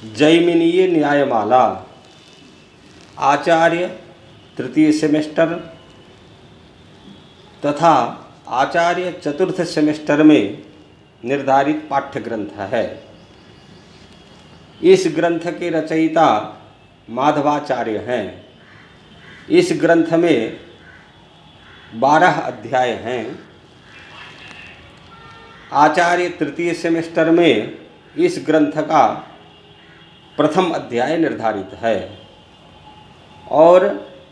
जैमिनीय न्यायमाला आचार्य तृतीय सेमेस्टर तथा आचार्य चतुर्थ सेमेस्टर में निर्धारित पाठ्य ग्रंथ है। इस ग्रंथ के रचयिता माधवाचार्य हैं। इस ग्रंथ में 12 अध्याय हैं। आचार्य तृतीय सेमेस्टर में इस ग्रंथ का प्रथम अध्याय निर्धारित है और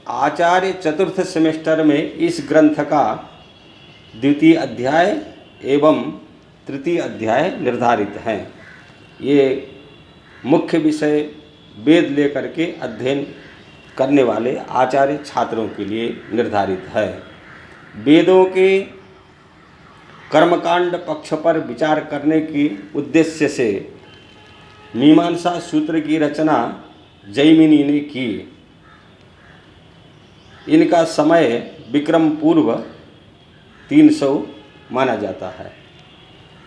आचार्य चतुर्थ सेमेस्टर में इस ग्रंथ का द्वितीय अध्याय एवं तृतीय अध्याय निर्धारित हैं। ये मुख्य विषय वेद लेकर के अध्ययन करने वाले आचार्य छात्रों के लिए निर्धारित है। वेदों के कर्मकांड पक्ष पर विचार करने के उद्देश्य से मीमांसा सूत्र की रचना जैमिनी ने की। इनका समय विक्रम पूर्व 300 माना जाता है।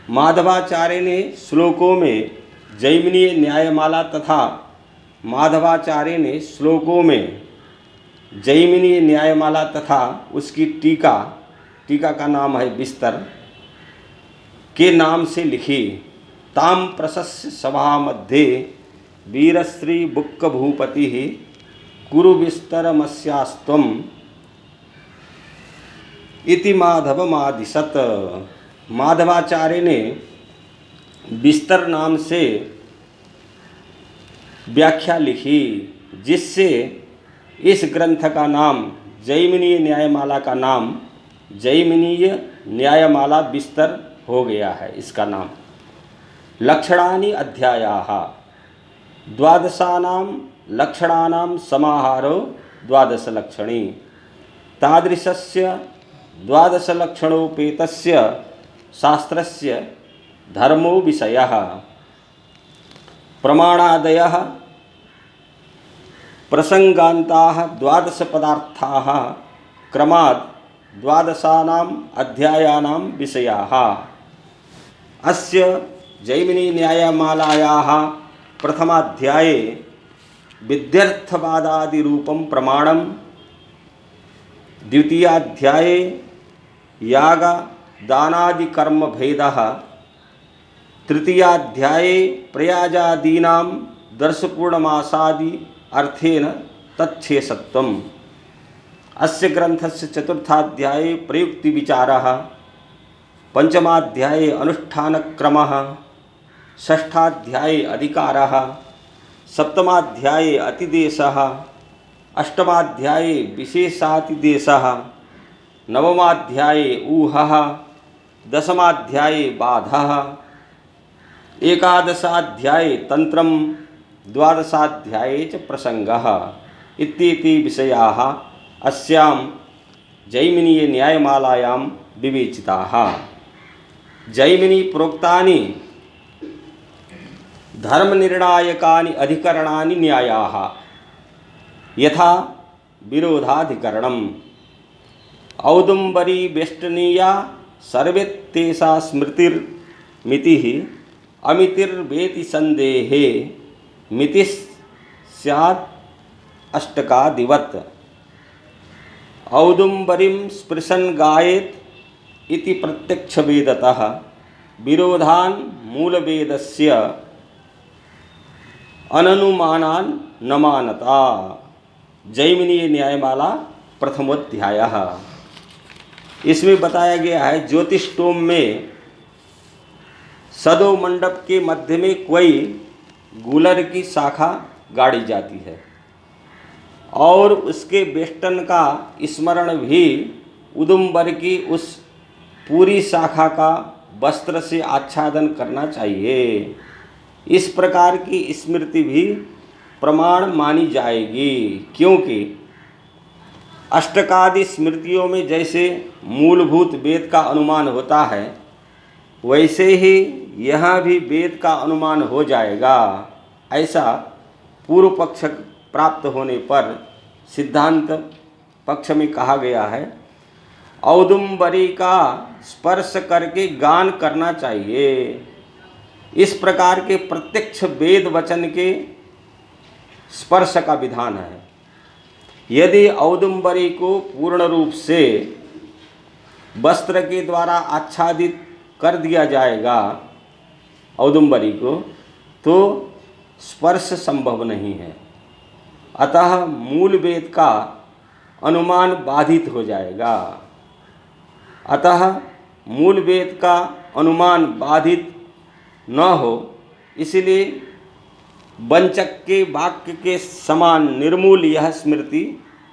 माधवाचार्य ने श्लोकों में जैमिनीय न्यायमाला तथा माधवाचार्य ने श्लोकों में जैमिनीय न्यायमाला तथा उसकी टीका का नाम है विस्तर के नाम से लिखी। ताम प्रशस्य सभा मध्ये वीरश्री बुक्क भूपति कुरु विस्तरमस्यास्त्वम इति माधवमादिशत। माधवाचार्य ने विस्तर नाम से व्याख्या लिखी, जिससे इस ग्रंथ का नाम जैमिनीय न्यायमाला का नाम जैमिनीय न्यायमाला विस्तर हो गया है। इसका नाम लक्षणानि अध्यायाः द्वादशानां लक्षणानां समाहारो द्वादश लक्षणी तादृशस्य द्वादश लक्षणोपेतस्य शास्त्रस्य धर्मो विषयः प्रमाणादयः प्रसंगान्ताः द्वादश पदार्थाः क्रमात् द्वादशानाम् अध्यायानां विषयाः। अस्य जैमिनी न्यायमालायाः प्रथमाध्याये विध्यर्थवादादिरूपं प्रमाणं, द्वितीयाध्याये याग दानादिकर्म भेदः, तृतीयाध्याये प्रयाजादीनां दर्शपूर्णमासादि अर्थेन तच्छेषत्वम्। अस्य ग्रन्थस्य चतुर्थाध्याये प्रयुक्तिविचारः, पंचमाध्याये अनुष्ठानक्रमः, षष्ठाध्याये अधिकारः, सप्तमाध्याये अतिदेशः, अष्टमाध्याये विशेषातिदेशः, नवमाध्याये ऊहः, दशमाध्याये बाधः, एकादशाध्याये तंत्रम, द्वादशाध्याये च प्रसंगः इत्येते विषयाः अस्यां जैमिनीय न्यायमालायां विवेचिताः। जैमिनी प्रोक्तानि धर्मनिर्णायकानि अधिकरणानि न्यायाः यथा विरोधाधिकरणम् औदुम्बरी वेष्टनीया सर्वेत्तेषा स्मृतिर्मितिः अमितिर्वेति संदेहे मितिः स्यात् अष्टकादिवत् औदुम्बरीं स्पृशन् गायेत् इति प्रत्यक्षवेदतः विरोधान् मूलवेदस्य अननुमानान् न मानता। जैमिनीय न्यायमाला प्रथमोध्यायः। इसमें बताया गया है ज्योतिषोम में सदो मंडप के मध्य में कोई गूलर की शाखा गाड़ी जाती है और उसके वेष्टन का स्मरण भी उदुम्बर की उस पूरी शाखा का वस्त्र से आच्छादन करना चाहिए। इस प्रकार की स्मृति भी प्रमाण मानी जाएगी, क्योंकि अष्टकादि स्मृतियों में जैसे मूलभूत वेद का अनुमान होता है, वैसे ही यहाँ भी वेद का अनुमान हो जाएगा। ऐसा पूर्व पक्ष प्राप्त होने पर सिद्धांत पक्ष में कहा गया है। औदुम्बरी का स्पर्श करके गान करना चाहिए। इस प्रकार के प्रत्यक्ष वेद वचन के स्पर्श का विधान है। यदि औदुंबरी को पूर्ण रूप से वस्त्र के द्वारा आच्छादित कर दिया जाएगा औदुंबरी को, तो स्पर्श संभव नहीं है। अतः मूल वेद का अनुमान बाधित हो जाएगा। अतः मूल वेद का अनुमान बाधित न हो, इसलिए वंचक के वाक्य के समान निर्मूल यह स्मृति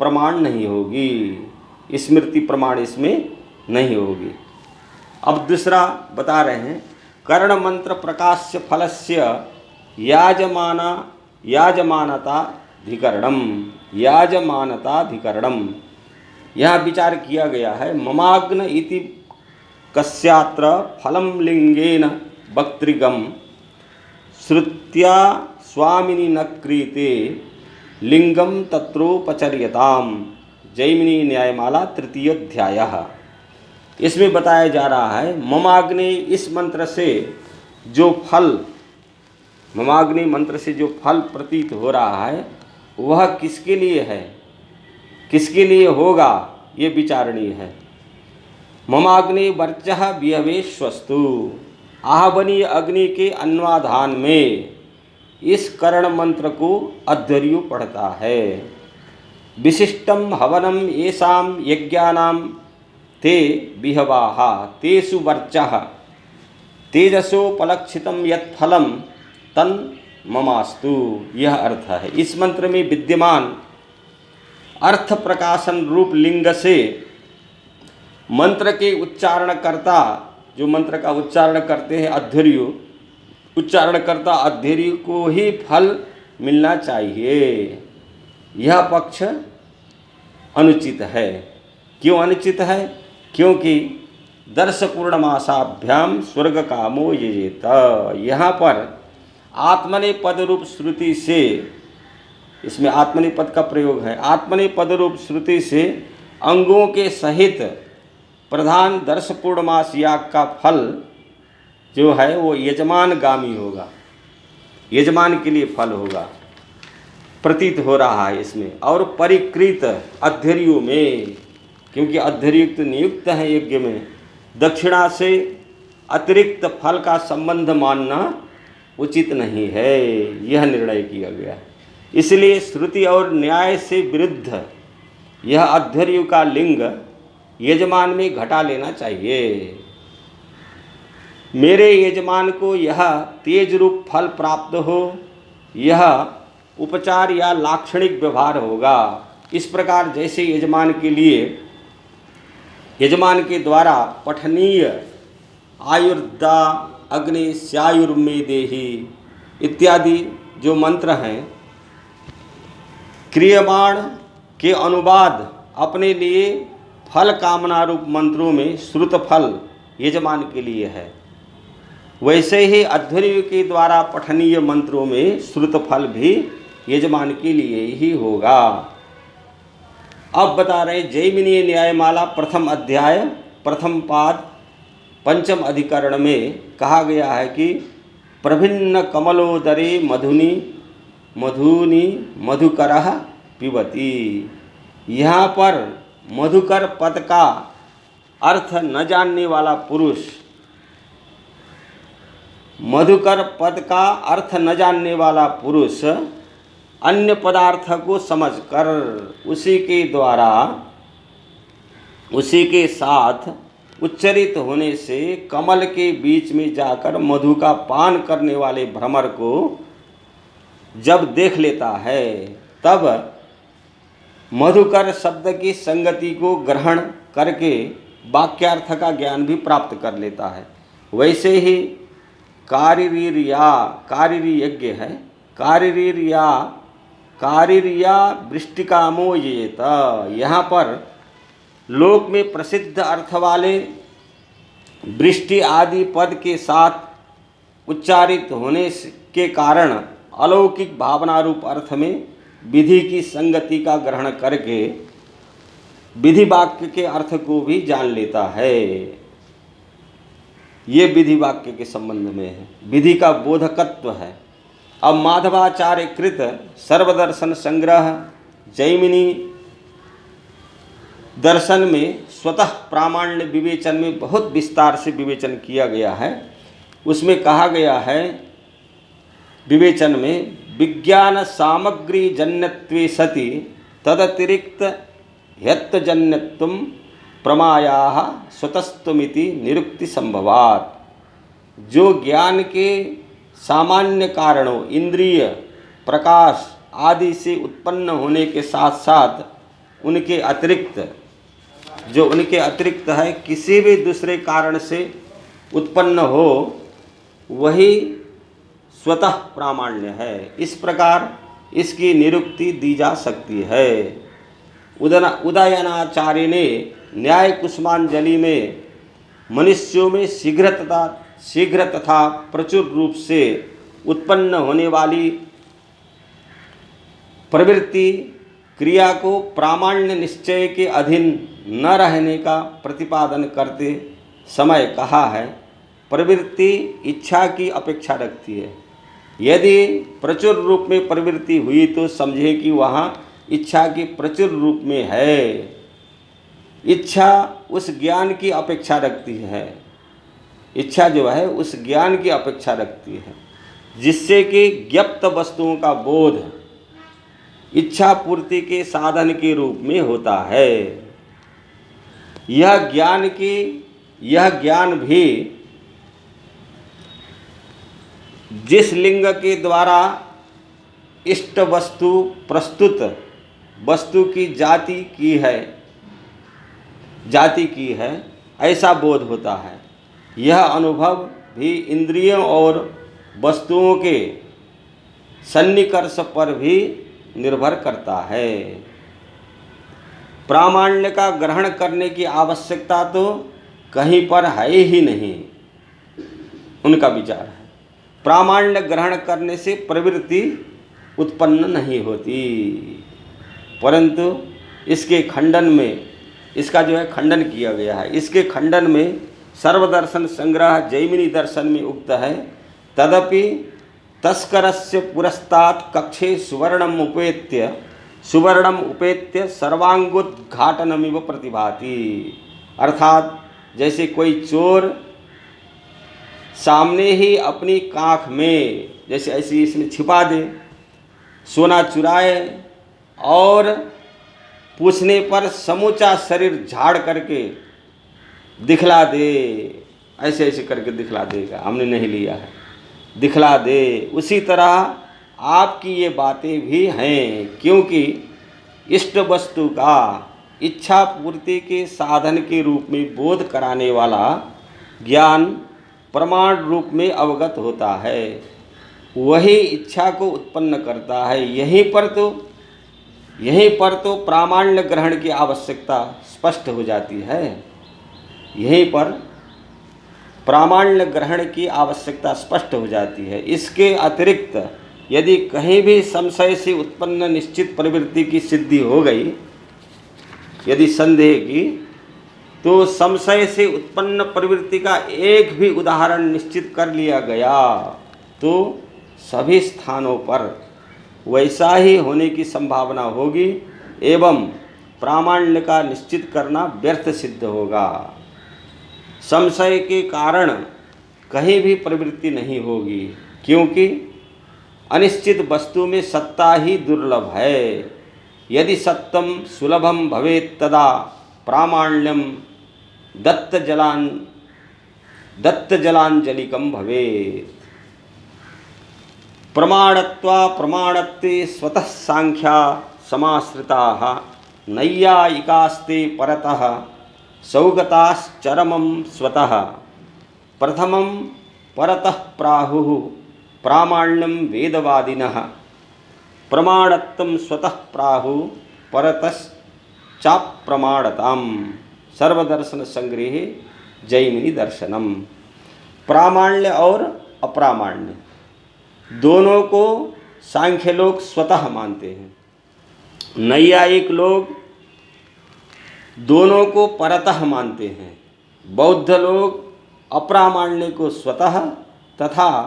प्रमाण नहीं होगी। स्मृति प्रमाण इसमें नहीं होगी। अब दूसरा बता रहे हैं, कर्ण मंत्र प्रकाश्य फलस्य याजमानताधिकरणम। यहाँ विचार किया गया है, ममाग्न इति कस्यात्र फलम लिंगेन वक्तृगम श्रुत्या स्वामिनी न क्रीते लिंगम तत्रोपचर्यताम। जैमिनी न्यायमाला 3 अध्यायः। इसमें बताया जा रहा है, ममाग्नि इस मंत्र से जो फल, ममाग्नि मंत्र से जो फल प्रतीत हो रहा है वह किसके लिए है, किसके लिए होगा, ये विचारणीय है। ममाग्नि वर्चः विहवेश्वस्तु। आहवनीय अग्नि के अन्वाधान में इस कर्ण मंत्र को अध्वर्यु पढ़ता है। विशिष्टम हवनम येषां यज्ञानां ते विहवाः तेषु वर्चः तेजसोपलक्षितं यत् फलं तन् ममास्तु। यह अर्थ है। इस मंत्र में विद्यमान अर्थ प्रकाशन रूप लिंग से मंत्र के उच्चारणकर्ता, जो मंत्र का उच्चारण करते हैं अध्वर्यु, उच्चारणकर्ता अध्वर्यु को ही फल मिलना चाहिए। यह पक्ष अनुचित है। क्यों अनुचित है? क्योंकि दर्श पूर्णमासाभ्याम स्वर्ग कामो यजेत। यहाँ पर आत्मनेपद रूप श्रुति से, इसमें आत्मनेपद का प्रयोग है, आत्मनेपद रूप श्रुति से अंगों के सहित प्रधान दर्श पूर्णमास याग का फल जो है वो यजमान गामी होगा, यजमान के लिए फल होगा, प्रतीत हो रहा है इसमें। और परिकृत अध्वर्यु में, क्योंकि अध्वर्युक्त नियुक्त है यज्ञ में, दक्षिणा से अतिरिक्त फल का संबंध मानना उचित नहीं है, यह निर्णय किया गया। इसलिए श्रुति और न्याय से विरुद्ध यह अध्वर्यु का लिंग यजमान में घटा लेना चाहिए। मेरे यजमान को यह तेज रूप फल प्राप्त हो, यह उपचार या लाक्षणिक व्यवहार होगा। इस प्रकार जैसे यजमान के लिए, यजमान के द्वारा पठनीय आयुर्दा अग्नि स्यायुर्मे देहि इत्यादि जो मंत्र हैं, क्रियमाण के अनुवाद अपने लिए फल कामना रूप मंत्रों में श्रुत फल यजमान के लिए है, वैसे ही अध्वर्यु के द्वारा पठनीय मंत्रों में श्रुत फल भी यजमान के लिए ही होगा। अब बता रहे जैमिनी न्यायमाला 1 अध्याय 1 पाद 5 अधिकरण में कहा गया है कि प्रभिन्न कमलोदरे मधुनी मधुनी मधुकरः पिबती। यहाँ पर मधुकर पद का अर्थ न जानने वाला पुरुष, मधुकर पद का अर्थ न जानने वाला पुरुष अन्य पदार्थ को समझकर उसी के द्वारा, उसी के साथ उच्चरित होने से कमल के बीच में जाकर मधु का पान करने वाले भ्रमर को जब देख लेता है, तब मधुकर शब्द की संगति को ग्रहण करके वाक्यार्थ का ज्ञान भी प्राप्त कर लेता है। वैसे ही कारिरीर्या, कारिरी यज्ञ है, कारिरिया वृष्टिकामो येत। यहाँ पर लोक में प्रसिद्ध अर्थ वाले वृष्टि आदि पद के साथ उच्चारित होने के कारण अलौकिक भावना रूप अर्थ में विधि की संगति का ग्रहण करके विधि वाक्य के अर्थ को भी जान लेता है। ये विधि वाक्य के संबंध में है, विधि का बोधकत्व है। अब माधवाचार्य कृत सर्वदर्शन संग्रह जैमिनी दर्शन में स्वतः प्रामाण्य विवेचन में बहुत विस्तार से विवेचन किया गया है। उसमें कहा गया है विवेचन में, विज्ञान सामग्री जन्यत्वे सति तदतिरिक्त ह्यत्तजन्यत्वं प्रमायाः स्वतस्त्वमिति निरुक्ति संभवात्। जो ज्ञान के सामान्य कारणों इंद्रिय प्रकाश आदि से उत्पन्न होने के साथ साथ उनके अतिरिक्त, जो उनके अतिरिक्त है किसी भी दूसरे कारण से उत्पन्न हो, वही स्वतः प्रामाण्य है। इस प्रकार इसकी निरुक्ति दी जा सकती है। उदयनाचार्य ने न्याय कुसुमांजलि में मनुष्यों में शीघ्र तथा प्रचुर रूप से उत्पन्न होने वाली प्रवृत्ति क्रिया को प्रामाण्य निश्चय के अधीन न रहने का प्रतिपादन करते समय कहा है, प्रवृत्ति इच्छा की अपेक्षा रखती है। यदि प्रचुर रूप में प्रवृत्ति हुई तो समझे कि वहाँ इच्छा की प्रचुर रूप में है। इच्छा उस ज्ञान की अपेक्षा रखती है, इच्छा जो है उस ज्ञान की अपेक्षा रखती है जिससे कि ज्ञप्त वस्तुओं का बोध इच्छा पूर्ति के साधन के रूप में होता है। यह ज्ञान भी जिस लिंग के द्वारा इष्ट वस्तु प्रस्तुत वस्तु की जाति की है ऐसा बोध होता है। यह अनुभव भी इंद्रियों और वस्तुओं के सन्निकर्ष पर भी निर्भर करता है। प्रामाण्य का ग्रहण करने की आवश्यकता तो कहीं पर है ही नहीं, उनका विचार है। प्रामाण्य ग्रहण करने से प्रवृत्ति उत्पन्न नहीं होती, परंतु इसके खंडन में, इसका जो है खंडन किया गया है। इसके खंडन में सर्वदर्शन संग्रह जैमिनी दर्शन में उक्त है, तदपि तस्करस्य पुरस्तात् कक्षे सुवर्णम उपेत्य सर्वांगोद्घाटनमिव प्रतिभाति। अर्थात जैसे कोई चोर सामने ही अपनी काख में जैसे ऐसी इसमें छिपा दे, सोना चुराए और पूछने पर समूचा शरीर झाड़ करके दिखला दे, ऐसे ऐसे करके दिखला देगा, हमने नहीं लिया है, दिखला दे। उसी तरह आपकी ये बातें भी हैं, क्योंकि इष्ट वस्तु का इच्छा पूर्ति के साधन के रूप में बोध कराने वाला ज्ञान प्रमाण रूप में अवगत होता है, वही इच्छा को उत्पन्न करता है। यहीं पर तो प्रामाण्य ग्रहण की आवश्यकता स्पष्ट हो जाती है। यहीं पर प्रामाण्य ग्रहण की आवश्यकता स्पष्ट हो जाती है। इसके अतिरिक्त यदि कहीं भी संशय से उत्पन्न निश्चित प्रवृत्ति की सिद्धि हो गई, यदि संदेह की, तो संशय से उत्पन्न प्रवृत्ति का एक भी उदाहरण निश्चित कर लिया गया तो सभी स्थानों पर वैसा ही होने की संभावना होगी एवं प्रामाण्य का निश्चित करना व्यर्थ सिद्ध होगा। संशय के कारण कहीं भी प्रवृत्ति नहीं होगी, क्योंकि अनिश्चित वस्तु में सत्ता ही दुर्लभ है। यदि सत्यम सुलभम भवेत् तदा प्रामाण्यम दत्तजलांजलिकम भवेत्। प्रमाणत्वा प्रमाणत्वे स्वतः सांख्या समाश्रिताः नैयायिकास्ते परतः सौगताश्चरमं स्वतः। प्रथमं परतः प्राहुः प्रामाण्यं वेदवादिनः, प्रमाणत्वं स्वतः प्राहुः परतश्चाप्रमाणताम्। सर्वदर्शन संग्रह जैमिनी दर्शनम। प्रामाण्य और अप्रामाण्य दोनों को सांख्य लोग स्वतः मानते हैं, नैयायिक लोग दोनों को परतः मानते हैं, बौद्ध लोग अप्रामाण्य को स्वतः तथा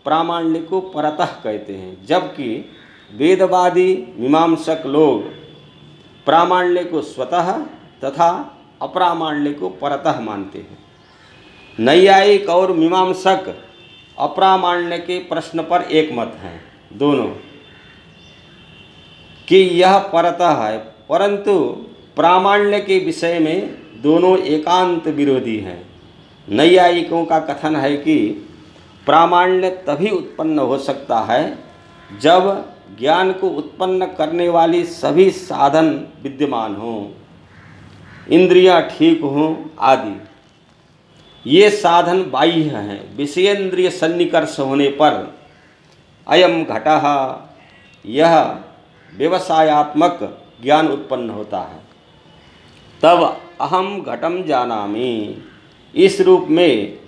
प्रामाण्य को परतः कहते हैं, जबकि वेदवादी मीमांसक लोग प्रामाण्य को स्वतः तथा अप्रामाण्य को परतः मानते हैं। नैयायिक और मीमांसक अप्रामाण्य के प्रश्न पर एक मत हैं दोनों कि यह परतः है, परंतु प्रामाण्य के विषय में दोनों एकांत विरोधी हैं। नैयायिकों का कथन है कि प्रामाण्य तभी उत्पन्न हो सकता है जब ज्ञान को उत्पन्न करने वाली सभी साधन विद्यमान हों, इंद्रियां ठीक हों आदि। ये साधन बाह्य हैं। विषयेंद्रिय सन्निकर्ष होने पर अयम घटः, यह व्यवसायात्मक ज्ञान उत्पन्न होता है। तब अहम घटम जानामि, इस रूप में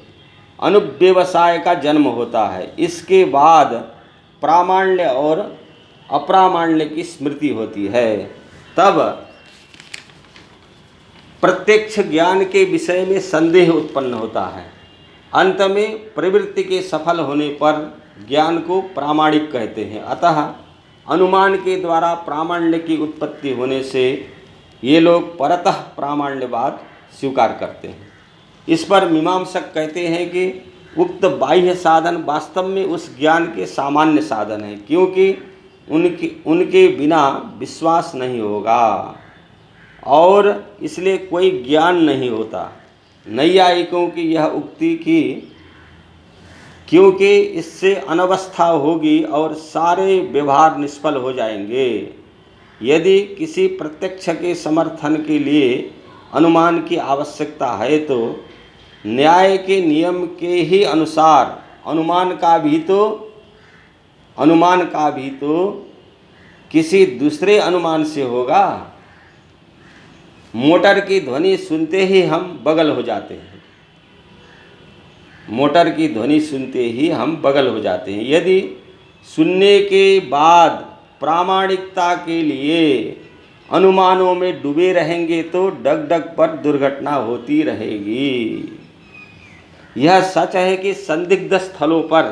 अनुव्यवसाय का जन्म होता है। इसके बाद प्रामाण्य और अप्रामाण्य की स्मृति होती है। तब प्रत्यक्ष ज्ञान के विषय में संदेह उत्पन्न होता है। अंत में प्रवृत्ति के सफल होने पर ज्ञान को प्रामाणिक कहते हैं। अतः अनुमान के द्वारा प्रामाण्य की उत्पत्ति होने से ये लोग परतः प्रामाण्यवाद स्वीकार करते हैं। इस पर मीमांसक कहते हैं कि उक्त बाह्य साधन वास्तव में उस ज्ञान के सामान्य साधन हैं, क्योंकि उनके बिना विश्वास नहीं होगा और इसलिए कोई ज्ञान नहीं होता। नैयायिकों की यह उक्ति की क्योंकि इससे अनवस्था होगी और सारे व्यवहार निष्फल हो जाएंगे। यदि किसी प्रत्यक्ष के समर्थन के लिए अनुमान की आवश्यकता है तो न्याय के नियम के ही अनुसार अनुमान का भी तो किसी दूसरे अनुमान से होगा। मोटर की ध्वनि सुनते ही हम बगल हो जाते हैं। मोटर की ध्वनि सुनते ही हम बगल हो जाते हैं। यदि सुनने के बाद प्रामाणिकता के लिए अनुमानों में डूबे रहेंगे तो डग डग पर दुर्घटना होती रहेगी। यह सच है कि संदिग्ध स्थलों पर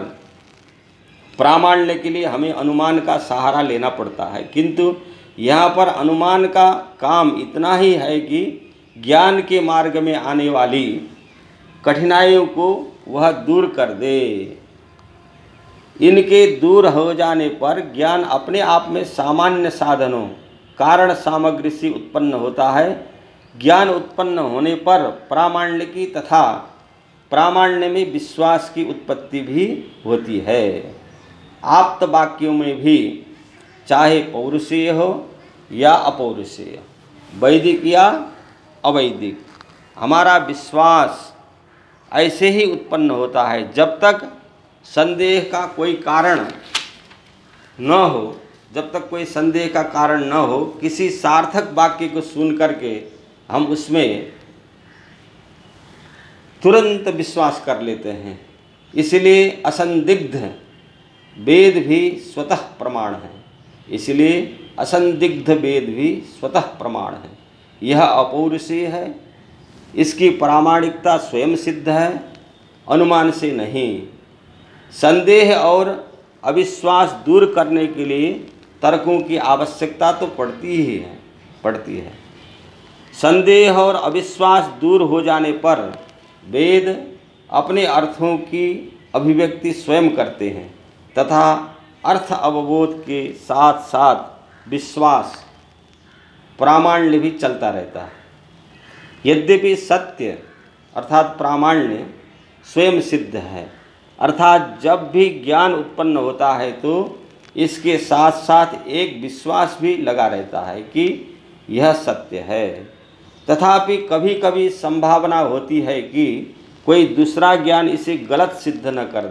प्रामाण्य के लिए हमें अनुमान का सहारा लेना पड़ता है, किंतु यहाँ पर अनुमान का काम इतना ही है कि ज्ञान के मार्ग में आने वाली कठिनाइयों को वह दूर कर दे। इनके दूर हो जाने पर ज्ञान अपने आप में सामान्य साधनों कारण सामग्री से उत्पन्न होता है। ज्ञान उत्पन्न होने पर प्रामाण्य की तथा प्रामाण्य में विश्वास की उत्पत्ति भी होती है। आप्त वाक्यों में भी चाहे पौरुषेय हो या अपौरुषेय, वैदिक या अवैदिक, हमारा विश्वास ऐसे ही उत्पन्न होता है जब तक संदेह का कोई कारण न हो। जब तक कोई संदेह का कारण न हो, किसी सार्थक वाक्य को सुन करके हम उसमें तुरंत विश्वास कर लेते हैं। इसलिए असंदिग्ध वेद भी स्वतः प्रमाण है। इसलिए असंदिग्ध वेद भी स्वतः प्रमाण है। यह अपौरुषेय है, इसकी प्रामाणिकता स्वयं सिद्ध है, अनुमान से नहीं। संदेह और अविश्वास दूर करने के लिए तर्कों की आवश्यकता तो पड़ती है। संदेह और अविश्वास दूर हो जाने पर वेद अपने अर्थों की अभिव्यक्ति स्वयं करते हैं तथा अर्थ अवबोध के साथ साथ विश्वास प्रामाण्य भी चलता रहता है। यद्यपि सत्य अर्थात प्रामाण्य स्वयं सिद्ध है, अर्थात जब भी ज्ञान उत्पन्न होता है तो इसके साथ साथ एक विश्वास भी लगा रहता है कि यह सत्य है। तथापि कभी कभी संभावना होती है कि कोई दूसरा ज्ञान इसे गलत सिद्ध न कर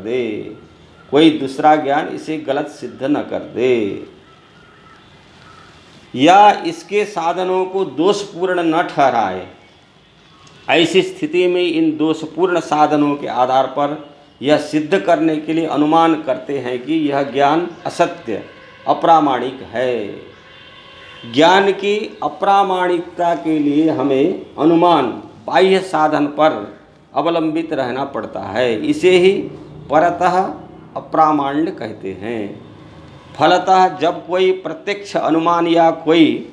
दे, या इसके साधनों को दोषपूर्ण न ठहराए। ऐसी स्थिति में इन दोषपूर्ण साधनों के आधार पर यह सिद्ध करने के लिए अनुमान करते हैं कि यह ज्ञान असत्य अप्रामाणिक है। ज्ञान की अप्रामाणिकता के लिए हमें अनुमान बाह्य साधन पर अवलंबित रहना पड़ता है। इसे ही परतः अप्रामाण्य कहते हैं। फलतः जब कोई प्रत्यक्ष अनुमान या कोई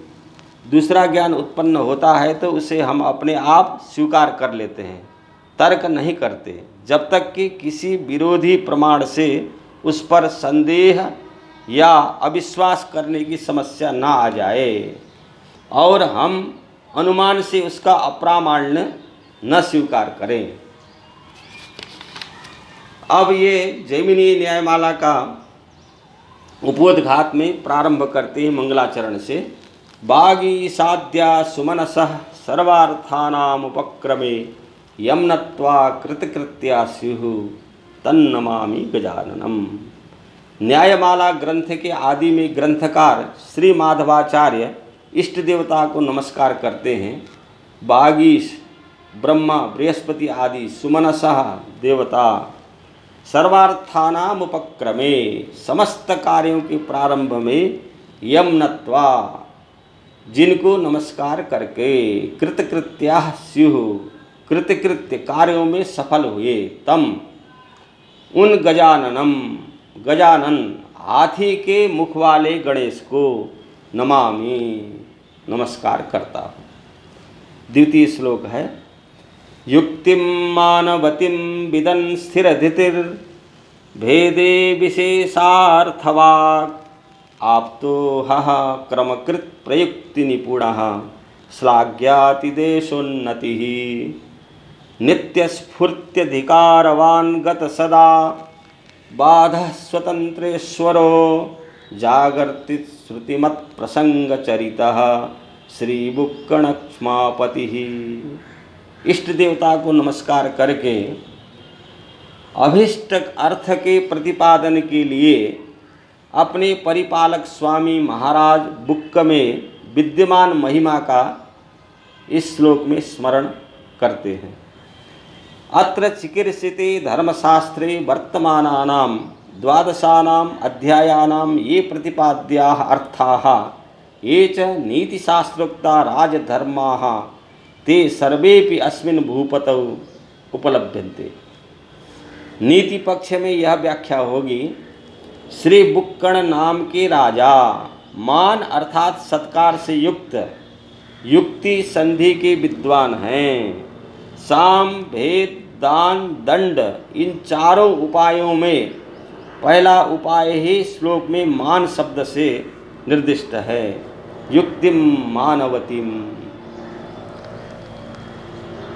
दूसरा ज्ञान उत्पन्न होता है तो उसे हम अपने आप स्वीकार कर लेते हैं, तर्क नहीं करते, जब तक कि किसी विरोधी प्रमाण से उस पर संदेह या अविश्वास करने की समस्या ना आ जाए और हम अनुमान से उसका अप्रामाण्य न स्वीकार करें। अब ये जैमिनी न्यायमाला का उपोद्घात में प्रारंभ करते हैं मंगलाचरण से। बागीसाद्या सुमनसः सर्वार्थानामुपक्रमे यम नत्वा कृतकृत्या स्युः तन्नमामि गजाननम। न्यायमाला ग्रंथ के आदि में ग्रंथकार श्री माधवाचार्य इष्ट देवता को नमस्कार करते हैं। बागीश ब्रह्मा बृहस्पति आदि सुमनसः देवता सर्वार्थानाम उपक्रमे समस्त कार्यों के प्रारंभ में यम नत्वा जिनको नमस्कार करके कृतकृत्या स्युः कृतकृत्य कार्यों में सफल हुए तम उन गजानन हाथी के मुख वाले गणेश को नमामि नमस्कार करता हूँ। द्वितीय श्लोक है युक्तिम मानवतिम विदन् स्थिरधितिर् भेदे विशेषार्थवाक् आप्तो हः क्रमकृत प्रयुक्ति निपुणः श्लाघ्यातिदेशोन्नतिः नित्यस्फूर्त्यधिकारवान् गत सदा बाधः स्वतंत्रेश्वरो जागर्ति श्रुतिमत् प्रसंगचरितः श्रीबुक्कणक्ष्मापतिः। इष्ट देवता को नमस्कार करके अभीष्ट अर्थ के प्रतिपादन के लिए अपने परिपालक स्वामी महाराज बुक्क में विद्यमान महिमा का इस श्लोक में स्मरण करते हैं। अत्र चिकीर्षिते धर्मशास्त्रे वर्तमानानां द्वादशानाम् अध्यायानां ये प्रतिपाद्याः अर्थाः ये च नीतिशास्त्रोक्ता राजधर्माः ते सर्वेपि अस्मिन् भूपतौ उपलभ्यन्ते। नीति पक्ष में यह व्याख्या होगी श्री बुक्कण नाम के राजा मान अर्थात सत्कार से युक्त युक्ति संधि के विद्वान हैं। साम भेद दान दंड इन चारों उपायों में पहला उपाय ही श्लोक में मान शब्द से निर्दिष्ट है। युक्तिम मानवतीम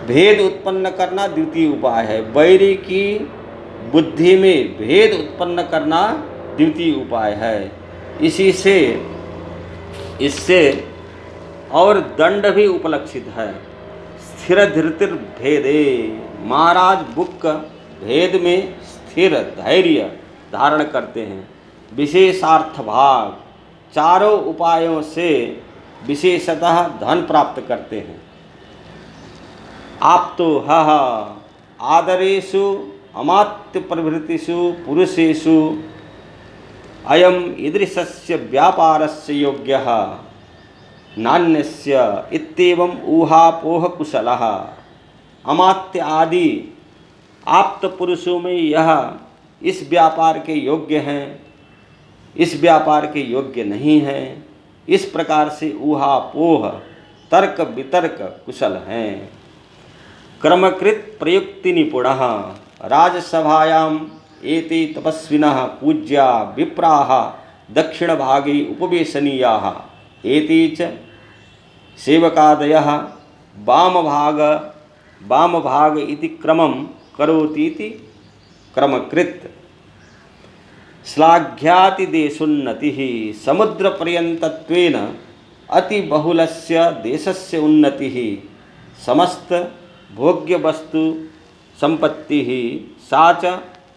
भेद उत्पन्न करना द्वितीय उपाय है। वैरी की बुद्धि में भेद उत्पन्न करना द्वितीय उपाय है। इससे और दंड भी उपलक्षित है। स्थिर धृतिर भेदे महाराज बुक्क भेद में स्थिर धैर्य धारण करते हैं। विशेषार्थ भाग चारों उपायों से विशेषतः धन प्राप्त करते हैं। आप्तो हः आदरेषु अमात्य प्रभृतिषु पुरुषेषु अयम ईदृशस्य व्यापारस्य योग्यः नान्यस्य इत्येवं ऊहापोह कुशलः। अमात्य आदि आप्त पुरुषों में यह इस व्यापार के योग्य हैं, इस व्यापार के योग्य नहीं हैं, इस प्रकार से ऊहापोह तर्क वितर्क कुशल हैं। क्रमकृत प्रयुक्ति निपुणः राजसभायाम् एते तपस्विनः पूज्या विप्राः दक्षिणभागे उपवेशनीयाः एते च सेवकादयः वामभाग इति क्रमं करोतीति क्रमकृत। श्लाघ्यातिदेशोन्नतिः समुद्रपर्यन्तत्वेन अतिबहुलस्य देशस्य उन्नतिः समस्त भोग्य वस्तु संपत्ति ही सा च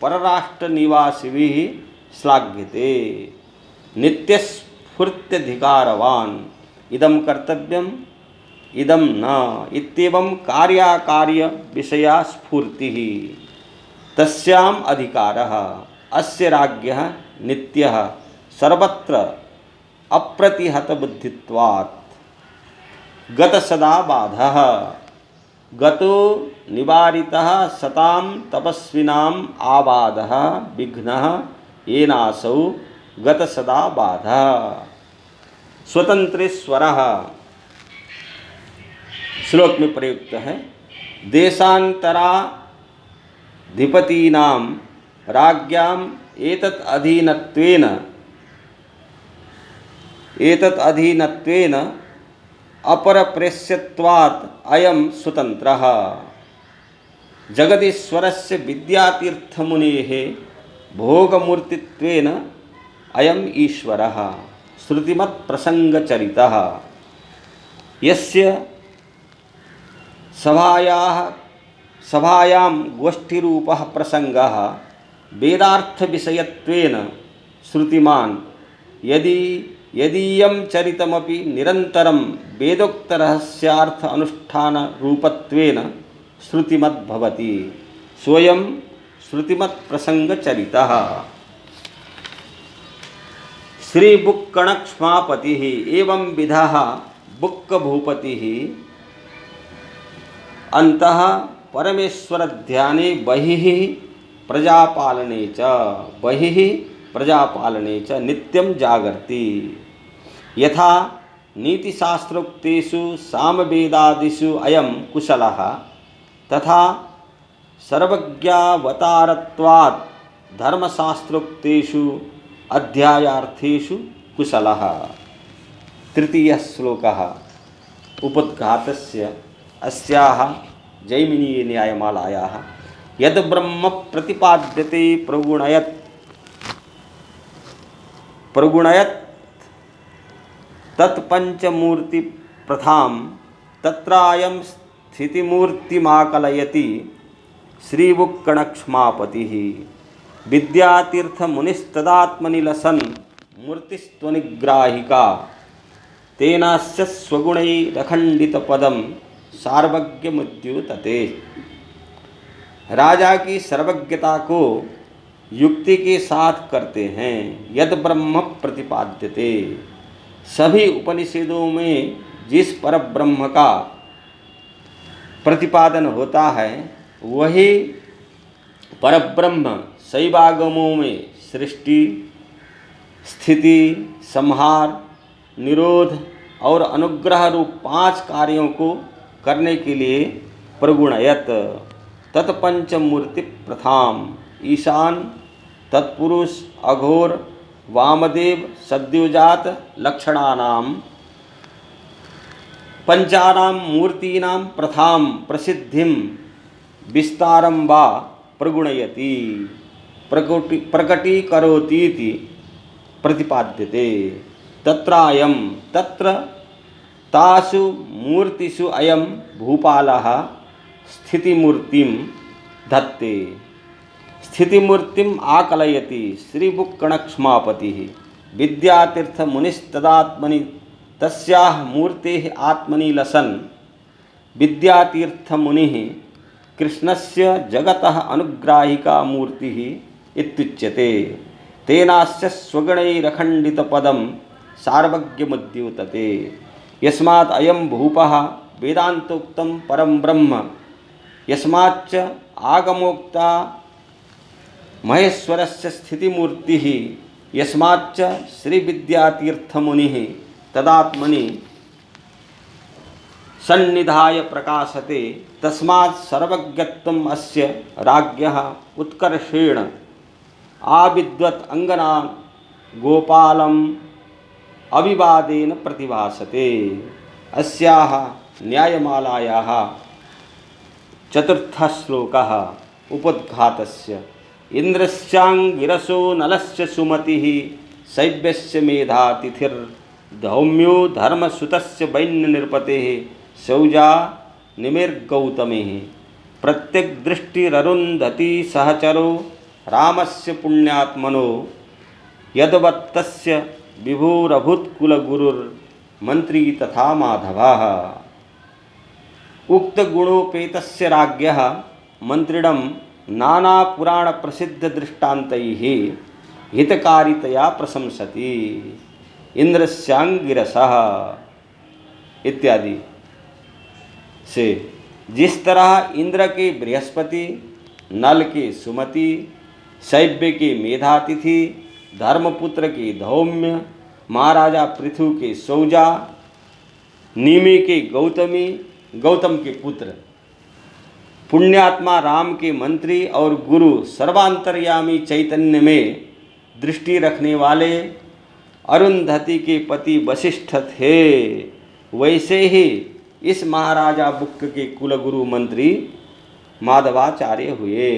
परराष्ट्र निवासिभिः श्लाघ्यते। नित्यस्फूर्त्यधिकारवान् इदं कर्तव्यम् इदं न इत्येवं कार्याकार्य विषया स्फूर्तिः तस्याम् अधिकारः अस्य राज्ञः नित्यः सर्वत्र अप्रतिहत बुद्धित्वात् गत सदा बाधः गतो निवारितः सतां तपस्विनाम् आबाधः विघ्नः येनासौ गत सदा बाधः। स्वतंत्रेश्वरः श्लोक में प्रयुक्त है। देशान्तराधिपतीनां राज्ञाम् एतत् अधीनत्वेन अपरप्रेष्यत्वात् अयं स्वतन्त्रः। जगदीश्वरस्य विद्यातीर्थमुनेः भोगमूर्तित्वेन अयम् ईश्वरः श्रुतिमत्प्रसङ्गचरितः। यस्य सभायां गोष्ठीरूपः प्रसङ्गः वेदार्थविषयत्वेन श्रुतिमान् यदीयं चरितमपि निरन्तरं वेदोक्तरहस्यार्थ अनुष्ठानरूपत्वेन श्रुतिमद्भवति। स्वयं श्रुतिमत्प्रसङ्गचरितः। श्रीबुक्कणक्ष्मापतिः एवं विधः बुक्कभूपतिः अंतः परमेश्वर ध्याने बहिः प्रजापालने च नित्यं जागर्ति। यथा नीतिशास्त्रोक्तेषु सामवेदादिषु अयं कुशलः तथा सर्वज्ञावतारत्वात् धर्मशास्त्रोक्तेषु अध्यायार्थेषु कुशलः। तृतीयः श्लोकः उपद्घातस्य अस्याः जैमिनीय न्यायमालायाः यद् ब्रह्म प्रतिपाद्यते प्रगुणयत् तत्पंचमूर्ति प्रथां तत्रायं स्थितिमूर्तिमाकलयति श्रीबुक्कणक्ष्मापतिः। विद्यातीर्थमुनिस्तदात्मनि लसन् मूर्तिस्त्वनिग्राहिका तेनास्य स्वगुणैरखण्डितपदं सार्वज्ञमुद्युतते। राजा की सर्वज्ञता को युक्ति के साथ करते हैं। यद ब्रह्म प्रतिपाद्यते, सभी उपनिषदों में जिस पर ब्रह्म का प्रतिपादन होता है वही परब्रह्म शैवागमों में सृष्टि, स्थिति, संहार, निरोध और अनुग्रह रूप 5 कार्यों को करने के लिए प्रगुणयत तत्पंचमूर्ति प्रथाम ईशान, तत्पुरुष, अघोर, वामदेव, सद्योजात लक्षणानां पंचानां मूर्तीनां प्रथाम प्रसिद्धिं विस्तारं वा प्रगुणयति प्रकटीकरोतीति प्रतिपाद्यते। तत्र तासु मूर्तिषु अयं भूपालः स्थितिमूर्तिं धत्ते। स्थितिमूर्तिम् आकलयति श्रीबुक्कणक्ष्मापतिः। विद्यातीर्थमुनिस्तदात्मनि तस्याः मूर्तेः आत्मनि लसन् विद्यातीर्थमुनिः कृष्णस्य जगतः अनुग्राहिका मूर्तिः इत्युच्यते। तेनास्य स्वगणैरखण्डितपदं सार्वज्ञमुद्युतते। यस्मात् अयं भूपः वेदान्तोक्तं परं ब्रह्म, यस्माच्च आगमोक्ता महेश्वरस्य स्थितिमूर्तिः, यस्माच्च श्रीविद्यातीर्थमुनिः तदात्मनि सन्निधाय प्रकाशते। तस्मात् सर्वज्ञत्वम् अस्य राज्ञः उत्कर्षेण आविद्वत् अंगना गोपालम् अविवादेन प्रतिभासते। अस्याः न्यायमालायाः चतुर्थः श्लोकः उपद्घातस्य इन्द्रस्याङ्गिरसो नलस्य सुमतिः शैव्यस्य मेधातिथिर्धौम्यो धर्मसुतस्य वैन्यनिर्पतेः शौजा निमिर्गौतमेः प्रत्यग्दृष्टिररुन्धति सहचरो रामस्य पुण्यात्मनो यद्वत्तस्य विभुरभूत्कुलगुरुर्मन्त्री तथा माधवः। उक्तगुणोपेतस्य राज्ञः मन्त्रिणं नानापुराणप्रसिद्धदृष्टान्तैः हितकारितया प्रशंसति। इंद्रस्यांगिरसः इत्यादि से जिस तरह इंद्र के बृहस्पति, नल के सुमति, शैव्य के मेधातिथि, धर्मपुत्र के धौम्य, महाराजा पृथु के सौजा, नीमि के गौतमी, गौतम के पुत्र, पुण्यात्मा राम के मंत्री और गुरु सर्वांतर्यामी चैतन्य में दृष्टि रखने वाले अरुंधति के पति वशिष्ठ थे, वैसे ही इस महाराजा बुक्क के कुलगुरु मंत्री माधवाचार्य हुए।